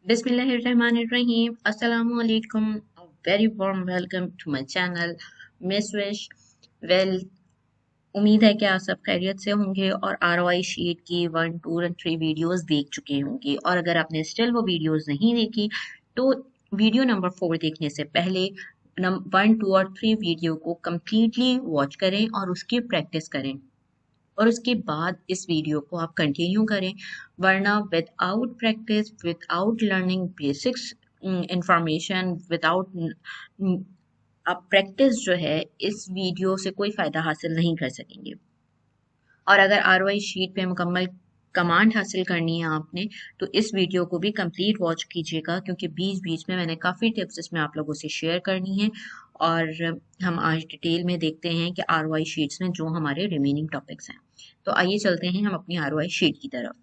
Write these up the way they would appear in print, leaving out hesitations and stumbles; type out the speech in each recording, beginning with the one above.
बिस्मिल्लाहिर्रहमानिर्रहीम अस्सलामु अलैकुम। Very warm welcome to my channel miss wish. Well, उम्मीद है कि आप सब खैरियत से होंगे और आरओआई शीट की 1, 2 और 3 वीडियोस देख चुके होंगे। और अगर आपने स्टिल वो वीडियोस नहीं देखी तो वीडियो नंबर 4 देखने से पहले 1, 2 और 3 वीडियो को कम्प्लीटली वॉच करें और उसकी प्रैक्टिस करें और उसके बाद इस वीडियो को आप कंटिन्यू करें, वरना without practice, without learning basics information, without आप प्रैक्टिस जो है इस वीडियो से कोई फायदा हासिल नहीं कर सकेंगे। और अगर आरओआई शीट पे मुकम्मल कमांड हासिल करनी है आपने, तो इस वीडियो को भी कंप्लीट वॉच कीजिएगा, क्योंकि बीच बीच में मैंने काफ़ी टिप्स इसमें आप लोगों से शेयर करनी है। और हम आज डिटेल में देखते हैं कि आरओआई शीट्स में जो हमारे रिमेनिंग टॉपिक्स हैं। तो आइए चलते हैं हम अपनी आरओआई शीट की तरफ।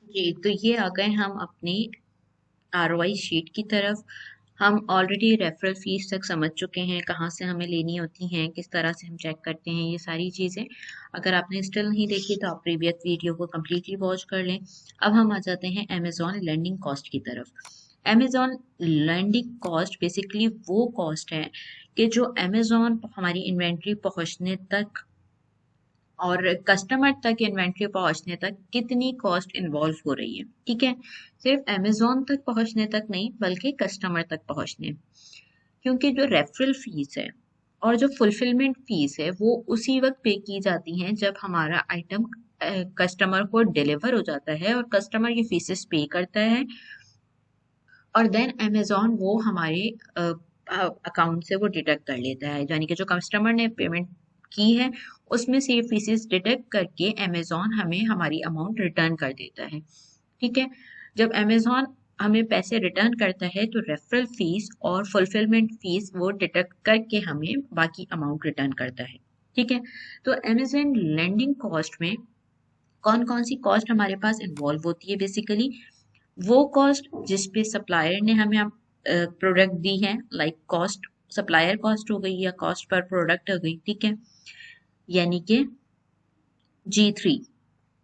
जी, तो ये आ गए हम अपनी आरओआई शीट की तरफ। हम ऑलरेडी रेफरल फीस तक समझ चुके हैं, कहाँ से हमें लेनी होती हैं, किस तरह से हम चेक करते हैं, ये सारी चीज़ें। अगर आपने स्टिल नहीं देखी तो आप प्रीवियस वीडियो को कम्प्लीटली वॉच कर लें। अब हम आ जाते हैं अमेजॉन लैंडिंग कॉस्ट की तरफ। अमेजॉन लैंडिंग कॉस्ट बेसिकली वो कॉस्ट है कि जो अमेजॉन हमारी इन्वेंट्री पहुंचने तक और कस्टमर तक इन्वेंट्री पहुंचने तक कितनी कॉस्ट इन्वॉल्व हो रही है। ठीक है, सिर्फ अमेजोन तक पहुंचने तक नहीं बल्कि कस्टमर तक पहुंचने, क्योंकि जो रेफरल फीस है और जो फुलफिलमेंट फीस है वो उसी वक्त पे की जाती हैं जब हमारा आइटम कस्टमर को डिलीवर हो जाता है और कस्टमर ये फीसेस पे करता है, और देन अमेजोन वो हमारे अकाउंट से वो डिडक्ट कर लेता है। यानी कि जो कस्टमर ने पेमेंट की है उसमें से ये फीसेस डिडक्ट करके अमेजोन हमें हमारी अमाउंट रिटर्न कर देता है। ठीक है, जब अमेजोन हमें पैसे रिटर्न करता है तो रेफरल फीस और फुलफिलमेंट फीस वो डिडक्ट करके हमें बाकी अमाउंट रिटर्न करता है। ठीक है, तो अमेजोन लैंडिंग कॉस्ट में कौन कौन सी कॉस्ट हमारे पास इन्वॉल्व होती है? बेसिकली वो कॉस्ट जिस पे सप्लायर ने हमें प्रोडक्ट दी है, लाइक कॉस्ट, सप्लायर कॉस्ट हो गई या कॉस्ट पर प्रोडक्ट हो गई। ठीक है, यानी कि G3।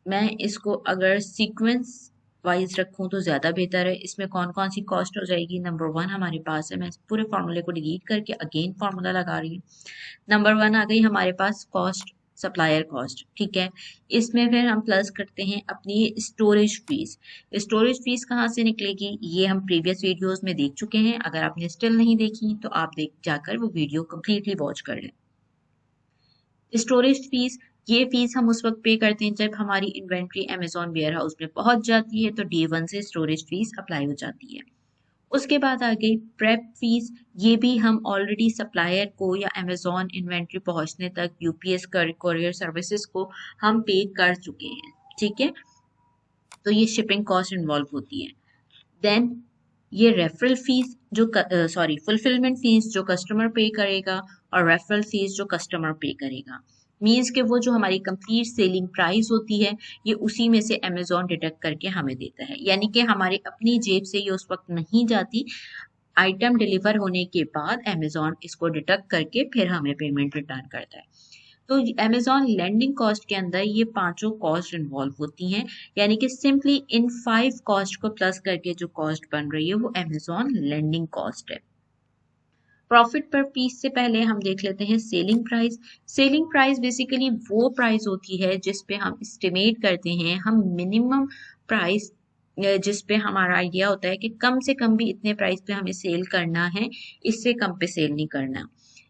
मैं इसको अगर सीक्वेंस वाइज रखूं तो ज्यादा बेहतर है। इसमें कौन कौन सी कॉस्ट हो जाएगी? नंबर 1 हमारे पास है, मैं इस पूरे फॉर्मूले को डिलीट करके अगेन फॉर्मूला लगा रही हूँ। नंबर 1 आ गई हमारे पास कॉस्ट, सप्लायर कॉस्ट। ठीक है, इसमें फिर हम प्लस करते हैं अपनी स्टोरेज फीस। स्टोरेज फीस कहाँ से निकलेगी ये हम प्रीवियस वीडियोस में देख चुके हैं। अगर आपने स्टिल नहीं देखी तो आप देख जाकर वो वीडियो कंप्लीटली वॉच कर लें। स्टोरेज फीस, ये फीस हम उस वक्त पे करते हैं जब हमारी इन्वेंट्री अमेजोन वेयर हाउस में पहुंच जाती है, तो D1 से स्टोरेज फीस अप्लाई हो जाती है। उसके बाद आ गई प्रेप फीस। ये भी हम ऑलरेडी सप्लायर को या अमेजोन इन्वेंट्री पहुंचने तक यूपीएस कुरियर सर्विसेज को हम पे कर चुके हैं। ठीक है, तो ये शिपिंग कॉस्ट इन्वॉल्व होती है। देन ये रेफरल फीस जो फुलफिलमेंट फीस जो कस्टमर पे करेगा और रेफरल फीस जो कस्टमर पे करेगा, मीन्स के वो जो हमारी कंप्लीट सेलिंग प्राइस होती है ये उसी में से अमेजोन डिडक्ट करके हमें देता है। यानी कि हमारे अपनी जेब से ये उस वक्त नहीं जाती, आइटम डिलीवर होने के बाद अमेजोन इसको डिडक्ट करके फिर हमें पेमेंट रिटर्न करता है। तो अमेजोन लैंडिंग कॉस्ट के अंदर ये पांचों कॉस्ट इन्वॉल्व होती हैं। यानी कि सिंपली इन 5 कॉस्ट को प्लस करके जो कॉस्ट बन रही है वो अमेजोन लैंडिंग कॉस्ट है। प्रॉफिट पर पीस से पहले हम देख लेते हैं selling price. Selling price basically वो प्राइस होती है जिस पे हम एस्टिमेट करते हैं, हम मिनिमम प्राइस जिस पे हमारा आइडिया होता है कि कम से कम भी इतने प्राइस पे हमें सेल करना है, इससे कम पे सेल नहीं करना।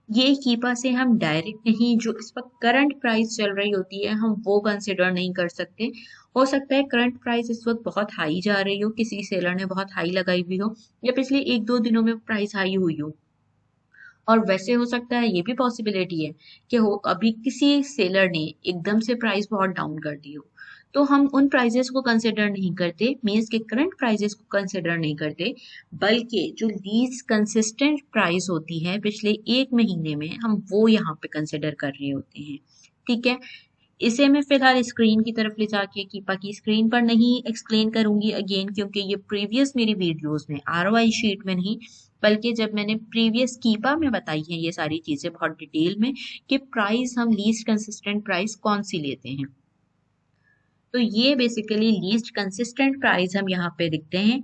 ये कीपा से हम डायरेक्ट नहीं, जो इस वक्त करंट प्राइस चल रही होती है हम वो कंसिडर नहीं कर सकते। हो सकता है करंट प्राइस इस वक्त बहुत हाई जा रही हो, किसी सेलर ने बहुत हाई लगाई हुई हो, या पिछले 1-2 दिनों में प्राइस हाई हुई हो। और वैसे हो सकता है, ये भी पॉसिबिलिटी है कि हो अभी किसी सेलर ने एकदम से प्राइस बहुत डाउन कर दी हो, तो हम उन प्राइजेस को कंसिडर नहीं करते, मीन्स के करंट प्राइजेस को कंसिडर नहीं करते, बल्कि जो लीस्ट कंसिस्टेंट प्राइस होती है पिछले 1 महीने में हम वो यहाँ पे कंसिडर कर रहे होते हैं। ठीक है, इसे मैं फिलहाल स्क्रीन की तरफ ले जाके कीपा की स्क्रीन पर नहीं एक्सप्लेन करूंगी अगेन, क्योंकि ये प्रीवियस मेरी वीडियोस में आरओआई शीट में नहीं बल्कि जब मैंने प्रीवियस कीपा में बताई है ये सारी चीजें बहुत डिटेल में कि प्राइस हम लीस्ट कंसिस्टेंट प्राइस कौन सी लेते हैं। तो ये बेसिकली लीस्ट कंसिस्टेंट प्राइस हम यहाँ पे दिखते हैं।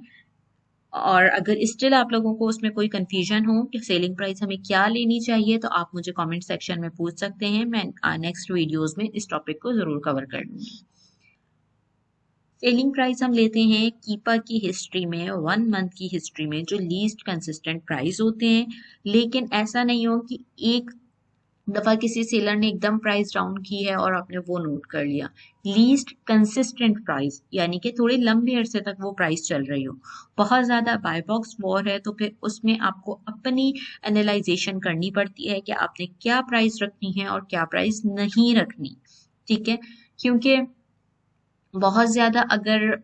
और अगर स्टिल आप लोगों को उसमें कोई कंफ्यूजन हो कि सेलिंग प्राइस हमें क्या लेनी चाहिए, तो आप मुझे कमेंट सेक्शन में पूछ सकते हैं। मैं नेक्स्ट वीडियोस में इस टॉपिक को जरूर कवर कर लूंगी। सेलिंग प्राइस हम लेते हैं कीपर की हिस्ट्री में, 1 मंथ की हिस्ट्री में जो लीस्ट कंसिस्टेंट प्राइस होते हैं। लेकिन ऐसा नहीं हो कि एक दफा किसी सेलर ने एकदम प्राइस डाउन की है और आपने वो नोट कर लिया। लीस्ट कंसिस्टेंट प्राइस यानी कि थोड़े लंबे अरसे तक वो प्राइस चल रही हो। बहुत ज्यादा बाय बॉक्स वॉर है तो फिर उसमें आपको अपनी एनालाइजेशन करनी पड़ती है कि आपने क्या प्राइस रखनी है और क्या प्राइस नहीं रखनी। ठीक है, क्योंकि बहुत ज्यादा अगर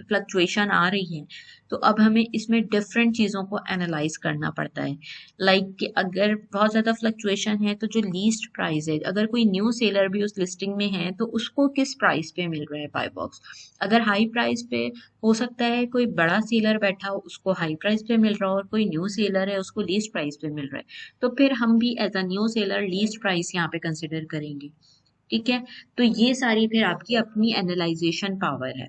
फ्लक्चुएशन आ रही है तो अब हमें इसमें डिफरेंट चीजों को एनालाइज करना पड़ता है। लाइक कि अगर बहुत ज्यादा फ्लक्चुएशन है तो जो लीस्ट प्राइस है, अगर कोई न्यू सेलर भी उस लिस्टिंग में है तो उसको किस प्राइस पे मिल रहा है बाय बॉक्स। अगर हाई प्राइस पे हो सकता है कोई बड़ा सेलर बैठा हो उसको हाई प्राइस पे मिल रहा हो और कोई न्यू सेलर है उसको लीस्ट प्राइस पे मिल रहा है, तो फिर हम भी as a new seller least price यहाँ पे कंसिडर करेंगे। ठीक है, तो ये सारी फिर आपकी अपनी एनालाइजेशन पावर है।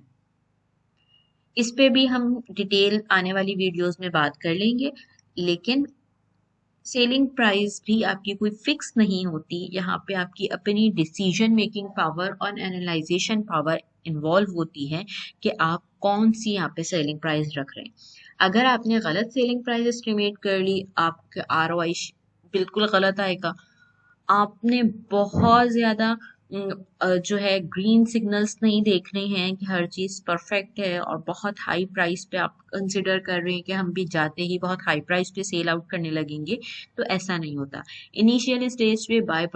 इस पे भी हम डिटेल आने वाली वीडियोस में बात कर लेंगे। लेकिन सेलिंग प्राइस भी आपकी कोई फिक्स नहीं होती, यहाँ पे आपकी अपनी डिसीजन मेकिंग पावर और एनालाइजेशन पावर इन्वॉल्व होती है कि आप कौन सी यहाँ पे सेलिंग प्राइस रख रहे हैं। अगर आपने गलत सेलिंग प्राइस एस्टिमेट कर ली, आपका आरओआई बिल्कुल गलत आएगा। आपने बहुत ज्यादा जो है ग्रीन सिग्नल्स नहीं देखने हैं कि हर चीज परफेक्ट है और बहुत हाई प्राइस पे आप कंसिडर कर रहे हैं कि हम भी जाते ही बहुत हाई प्राइस पे सेल आउट करने लगेंगे, तो ऐसा नहीं होता। इनिशियल स्टेज पे बाय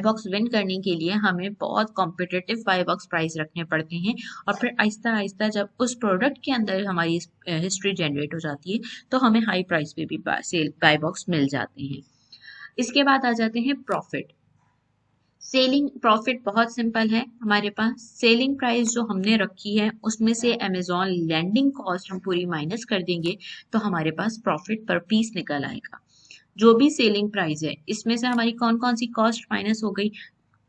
बॉक्स विन करने के लिए हमें बहुत कॉम्पिटिटिव बाय बॉक्स प्राइस रखने पड़ते हैं। और फिर आहिस्ता आहिस्ता जब उस प्रोडक्ट के अंदर हमारी हिस्ट्री जनरेट हो जाती है तो हमें हाई प्राइस पे भी सेल बाय बॉक्स मिल जाते हैं। इसके बाद आ जाते हैं प्रॉफिट। सेलिंग प्रॉफिट बहुत सिंपल है। हमारे पास सेलिंग प्राइस जो हमने रखी है उसमें से अमेजॉन लैंडिंग कॉस्ट हम पूरी माइनस कर देंगे तो हमारे पास प्रॉफिट पर पीस निकल आएगा। जो भी सेलिंग प्राइस है इसमें से हमारी कौन कौन सी कॉस्ट माइनस हो गई।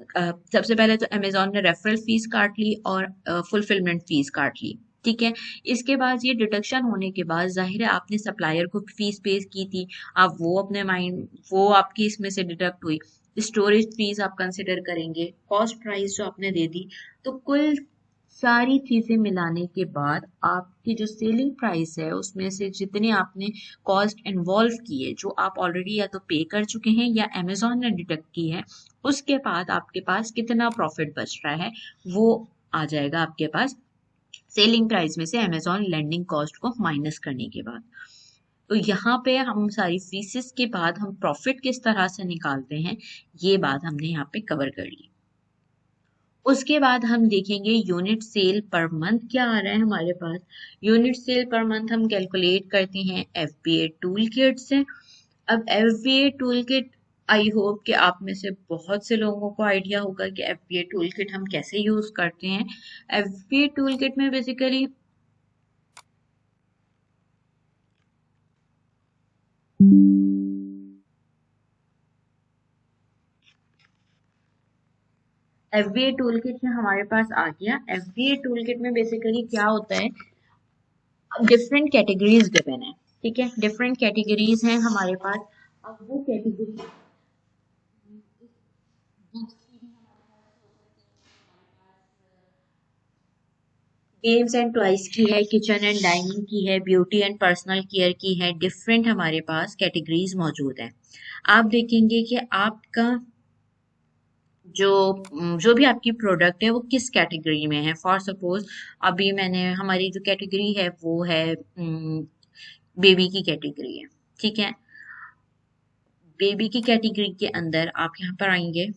सबसे पहले तो अमेजॉन ने रेफरल फीस काट ली और फुलफिलमेंट फीस काट ली। ठीक है, इसके बाद ये डिडक्शन होने के बाद जाहिर है आपने सप्लायर को फीस पे की थी, आप वो अपने माइंड वो आपकी इसमें से डिडक्ट हुई। स्टोरेज फीस आप कंसिडर करेंगे, कॉस्ट प्राइस जो आपने दे दी। तो कुल सारी चीजें मिलाने के बाद आपकी जो सेलिंग प्राइस है उसमें से जितने आपने कॉस्ट इन्वॉल्व की है, जो आप ऑलरेडी या तो पे कर चुके हैं या अमेजोन ने डिडक्ट की है, उसके बाद आपके पास कितना प्रॉफिट बच रहा है वो आ जाएगा आपके पास सेलिंग प्राइस में से अमेजोन लैंडिंग कॉस्ट को माइनस करने के बाद। तो यहाँ पे हम सारी फीसेस के बाद हम प्रॉफिट किस तरह से निकालते हैं ये बात हमने यहाँ पे कवर कर ली। उसके बाद हम देखेंगे यूनिट सेल पर मंथ क्या आ रहा है हमारे पास। यूनिट सेल पर मंथ हम कैलकुलेट करते हैं एफबीए टूल किट से। अब FBA tool kit, I hope कि आप में से बहुत से लोगों को आइडिया होगा कि एफबीए टूल किट हम कैसे यूज करते हैं। एफबीए टूल किट में बेसिकली एफबीए टूल किट में हमारे पास आ गया। एफबीए टूल किट में बेसिकली क्या होता है, डिफरेंट कैटेगरीज गिवन है। ठीक है, डिफरेंट कैटेगरीज हैं हमारे पास। अब वो कैटेगरी गेम्स एंड टॉयज की है, किचन एंड डाइनिंग की है, ब्यूटी एंड पर्सनल केयर की है। डिफरेंट हमारे पास कैटेगरीज मौजूद हैं। आप देखेंगे कि आपका जो जो भी आपकी प्रोडक्ट है वो किस कैटेगरी में है। फॉर सपोज अभी मैंने हमारी जो कैटेगरी है वो है बेबी की कैटेगरी है। ठीक है, बेबी की कैटेगरी के अंदर आप यहाँ पर आएंगे,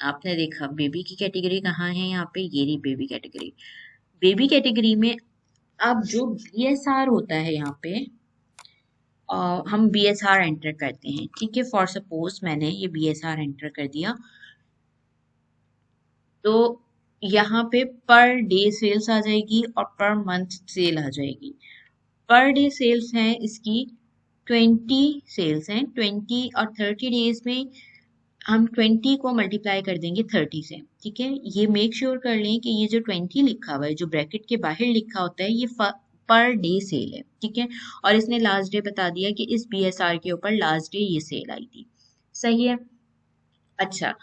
आपने देखा बेबी की कैटेगरी कहाँ है, यहाँ पे ये रही बेबी कैटेगरी। बेबी कैटेगरी में अब जो बीएसआर होता है यहाँ पे हम बीएसआर एंटर करते हैं। ठीक है, फॉर सपोज मैंने ये बीएसआर एंटर कर दिया तो यहाँ पे पर डे सेल्स आ जाएगी और पर मंथ सेल आ जाएगी। पर डे सेल्स हैं इसकी 20 सेल्स हैं, 20 और 30 डेज में हम 20 को मल्टीप्लाई कर देंगे 30 से, ठीक है। ये मेक श्योर कर लें कि ये जो 20 लिखा हुआ है, जो ब्रैकेट के बाहर लिखा होता है, ये पर डे सेल है, ठीक है। और इसने लास्ट डे बता दिया कि इस BSR के ऊपर लास्ट डे ये सेल आई थी, सही है। अच्छा,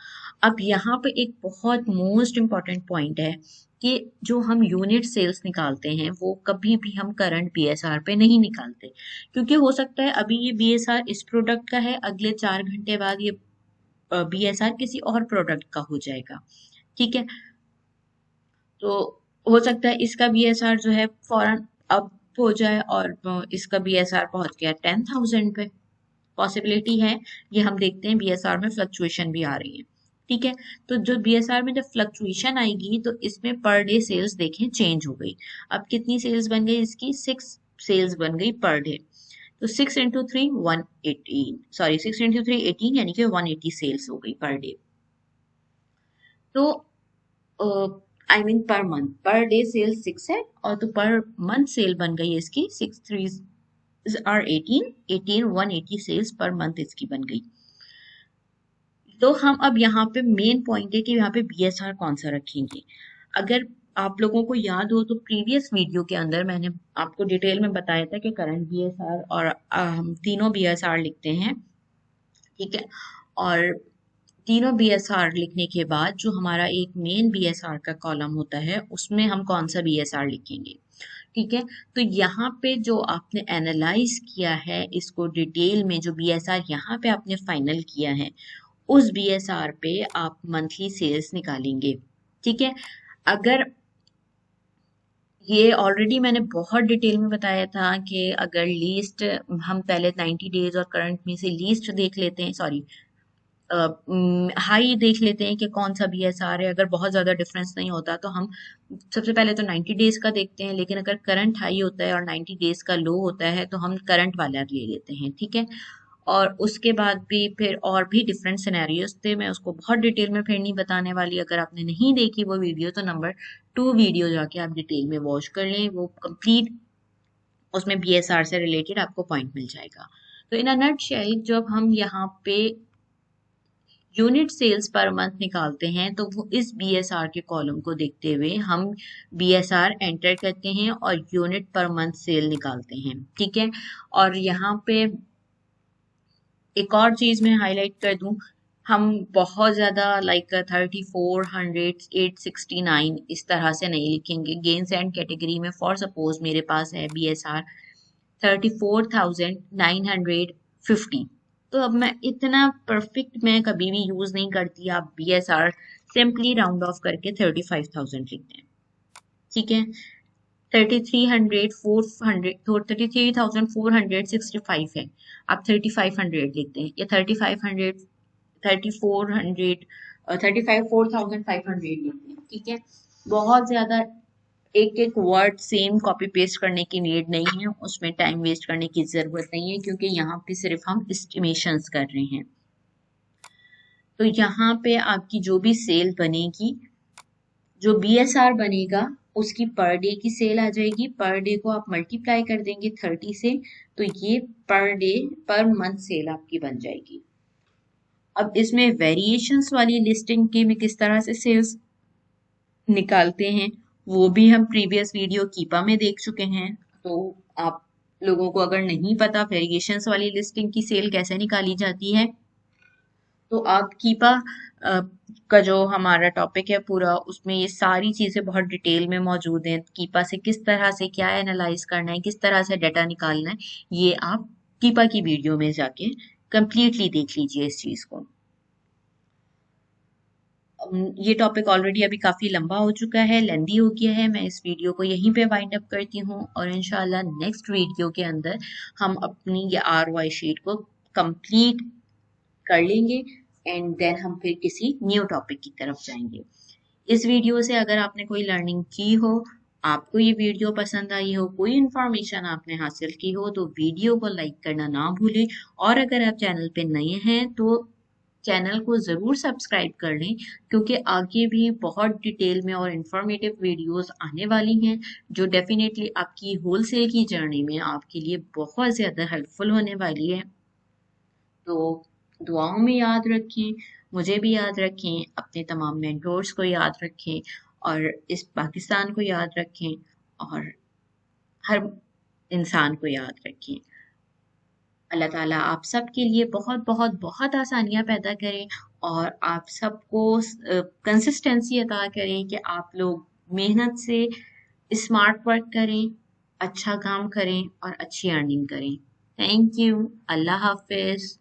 अब यहाँ पे एक बहुत मोस्ट इम्पॉर्टेंट पॉइंट है कि जो हम यूनिट सेल्स निकालते हैं वो कभी भी हम करंट BSR पे नहीं निकालते, क्योंकि हो सकता है अभी ये BSR इस प्रोडक्ट का है, अगले 4 घंटे बाद ये BSR किसी और प्रोडक्ट का हो जाएगा, ठीक है। तो हो सकता है इसका BSR जो है फौरन अप हो जाए और इसका BSR पहुंच गया 10,000 पे, पॉसिबिलिटी है। ये हम देखते हैं BSR में फ्लक्चुएशन भी आ रही है, ठीक है। तो जो BSR में जब फ्लक्चुएशन आएगी तो इसमें पर डे सेल्स देखें चेंज हो गई। अब कितनी सेल्स बन गई इसकी, 6 सेल्स बन गई पर डे। तो 6 इंटू 3 118, सॉरी 6 इंटू 3 18, यानी कि 180 सेल्स हो गई पर डे। तो I mean per month, per day sale 6 है और तो पर मंथ सेल बन गई इसकी 6 3 आर 18 180 सेल्स पर मंथ इसकी बन गई। तो हम अब यहाँ पे मेन पॉइंट है कि यहाँ पे BSR कौन सा रखेंगे। अगर आप लोगों को याद हो तो प्रीवियस वीडियो के अंदर मैंने आपको डिटेल में बताया था कि करंट BSR और हम तीनों BSR लिखते हैं, ठीक है। और तीनों BSR लिखने के बाद जो हमारा एक मेन BSR का कॉलम होता है उसमें हम कौन सा BSR लिखेंगे, ठीक है। तो यहाँ पे जो आपने एनालाइज किया है इसको डिटेल में, जो BSR यहाँ पे आपने फाइनल किया है उस BSR पे आप मंथली सेल्स निकालेंगे, ठीक है। अगर ये ऑलरेडी मैंने बहुत डिटेल में बताया था कि अगर लीस्ट हम पहले 90 डेज और करंट में से लीस्ट देख लेते हैं, सॉरी हाई देख लेते हैं कि कौन सा BSR है। अगर बहुत ज़्यादा डिफरेंस नहीं होता तो हम सबसे पहले तो 90 डेज का देखते हैं, लेकिन अगर करंट हाई होता है और 90 डेज का लो होता है तो हम करंट वाला ले लेते हैं, ठीक है। और उसके बाद भी फिर और भी डिफरेंट सिनेरियोज थे, मैं उसको बहुत डिटेल में फिर नहीं बताने वाली। अगर आपने नहीं देखी वो वीडियो तो नंबर 2 वीडियो जाके आप डिटेल में वॉच कर लें, वो कंप्लीट उसमें BSR से रिलेटेड आपको पॉइंट मिल जाएगा। तो इन अ नटशेल जब हम यहाँ पे यूनिट सेल्स पर मंथ निकालते हैं तो वो इस BSR के कॉलम को देखते हुए हम BSR एंटर करते हैं और यूनिट पर मंथ सेल निकालते हैं, ठीक है। और यहाँ पे एक और चीज मैं हाईलाइट कर दूं, हम बहुत ज्यादा लाइक 3400 869 इस तरह से नहीं लिखेंगे। गेन्स एंड कैटेगरी में फॉर सपोज मेरे पास है BSR 34,950, तो अब मैं इतना परफेक्ट मैं कभी भी यूज नहीं करती। आप BSR सिंपली राउंड ऑफ करके 35,000 लिखते हैं, ठीक है। 33,465 है, आप 3500 लिखते हैं या 3500 3400 35,500 लिखते हैं, ठीक है। बहुत ज्यादा एक एक वर्ड सेम कॉपी पेस्ट करने की नीड नहीं है, उसमें टाइम वेस्ट करने की जरूरत नहीं है, क्योंकि यहाँ पे सिर्फ हम एस्टिमेशंस कर रहे हैं। तो यहाँ पे आपकी जो भी सेल बनेगी, जो BSR बनेगा उसकी पर डे की सेल आ जाएगी। पर डे को आप मल्टीप्लाई कर देंगे 30 से, तो ये per day per month cell आपकी बन जाएगी। अब इसमें वेरिएशंस वाली लिस्टिंग की में किस तरह से सेल्स निकालते हैं वो भी हम प्रीवियस वीडियो कीपा में देख चुके हैं। तो आप लोगों को अगर नहीं पता वेरिएशंस वाली लिस्टिंग की सेल कैसे निकाली जाती है, तो आप कीपा का जो हमारा टॉपिक है पूरा, उसमें ये सारी चीजें बहुत डिटेल में मौजूद हैं। कीपा से किस तरह से क्या एनालाइज करना है, किस तरह से डाटा निकालना है, ये आप कीपा की वीडियो में जाके कंप्लीटली देख लीजिए इस चीज को। ये टॉपिक ऑलरेडी अभी काफी लंबा हो चुका है, लेंदी हो गया है। मैं इस वीडियो को यहीं पे वाइंड अप करती हूँ और इंशाल्लाह नेक्स्ट वीडियो के अंदर हम अपनी ये ROI शीट को कंप्लीट कर लेंगे एंड देन हम फिर किसी न्यू टॉपिक की तरफ जाएंगे। इस वीडियो से अगर आपने कोई लर्निंग की हो, आपको ये वीडियो पसंद आई हो, कोई इन्फॉर्मेशन आपने हासिल की हो, तो वीडियो को लाइक करना ना भूलें। और अगर आप चैनल पे नए हैं तो चैनल को ज़रूर सब्सक्राइब कर लें, क्योंकि आगे भी बहुत डिटेल में और इन्फॉर्मेटिव वीडियोस आने वाली हैं जो डेफिनेटली आपकी होलसेल की जर्नी में आपके लिए बहुत ज़्यादा हेल्पफुल होने वाली है। तो दुआओं में याद रखें। मुझे भी याद रखें, अपने तमाम मेंटोर्स को याद रखें और इस पाकिस्तान को याद रखें और हर इंसान को याद रखें। अल्लाह ताला आप सब के लिए बहुत बहुत बहुत आसानियां पैदा करें और आप सबको कंसिस्टेंसी अता करें कि आप लोग मेहनत से स्मार्ट वर्क करें, अच्छा काम करें और अच्छी अर्निंग करें। Thank you. Allah Hafiz.